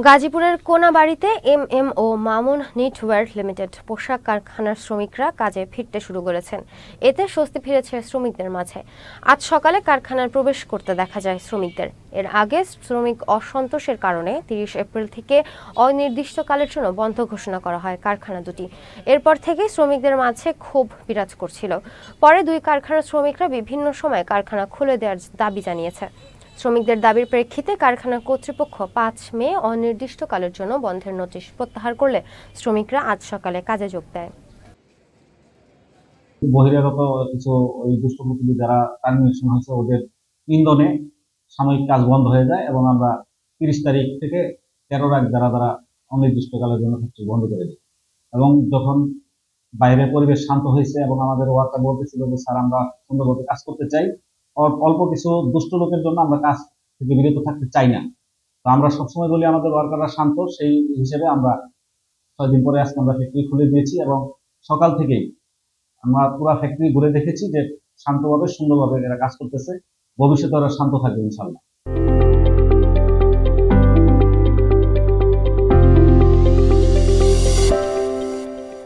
গাজীপুরের কোনাবাড়ীতে ও Mamun knitwear limited পোশাক কারখানার শ্রমিকরা কাজে ফিরতে শুরু করেছেন। এতে স্বস্তি ফিরেছে শ্রমিকদের মাঝে। আজ সকালে কারখানায় প্রবেশ করতে দেখা যায় শ্রমিকদের। এর আগে শ্রমিক অসন্তোষের কারণে ৩০ এপ্রিল থেকে অনির্দিষ্টকালের জন্য বন্ধ ঘোষণা করা হয় কারখানা দুটি। এরপর থেকে শ্রমিকদের মাঝে ক্ষোভ বিরাজ করছিল। পরে দুই কারখানার শ্রমিকরা বিভিন্ন সময় কারখানা খুলে দেওয়ার দাবি জানিয়েছে। শ্রমিকদের দাবির প্রেক্ষিতে কারখানা কর্তৃপক্ষ ৫ মে অনির্দিষ্টকালের জন্য বন্ধের নোটিশ প্রত্যাহার করলে শ্রমিকরা আজ সকালে কাজে যোগ দেয়। বহিরাগত কিছু ওই দুষ্কৃতী যারা টার্মিনেশন হয়েছে ওদের ইন্ধনে সাময়িক কাজ বন্ধ হয়ে যায় এবং আমরা ৩০ তারিখ থেকে ১৩ রাত যারা অনির্দিষ্টকালের জন্য ফ্যাক্টরি বন্ধ করে দিই। এবং যখন বাইরের পরিবেশ শান্ত হয়েছে এবং আমাদের ওয়ার্কার বলতেছিল যে স্যার আমরা সুন্দরভাবে কাজ করতে চাই, অল্প কিছু দুষ্ট লোকের জন্য আমরা কাজ থেকে বিরত থাকতে চাই না। তো আমরা সবসময় বলি আমাদের ওয়ার্কাররা শান্ত, সেই হিসেবে আমরা ৬ দিন পরে আজকে আমরা ফ্যাক্টরি খুলে দিয়েছি এবং সকাল থেকেই আমরা পুরো ফ্যাক্টরি ঘুরে দেখেছি যে শান্তভাবে সুন্দরভাবে এরা কাজ করতেছে। ভবিষ্যতে ওরা শান্ত থাকবে ইনশাল্লাহ।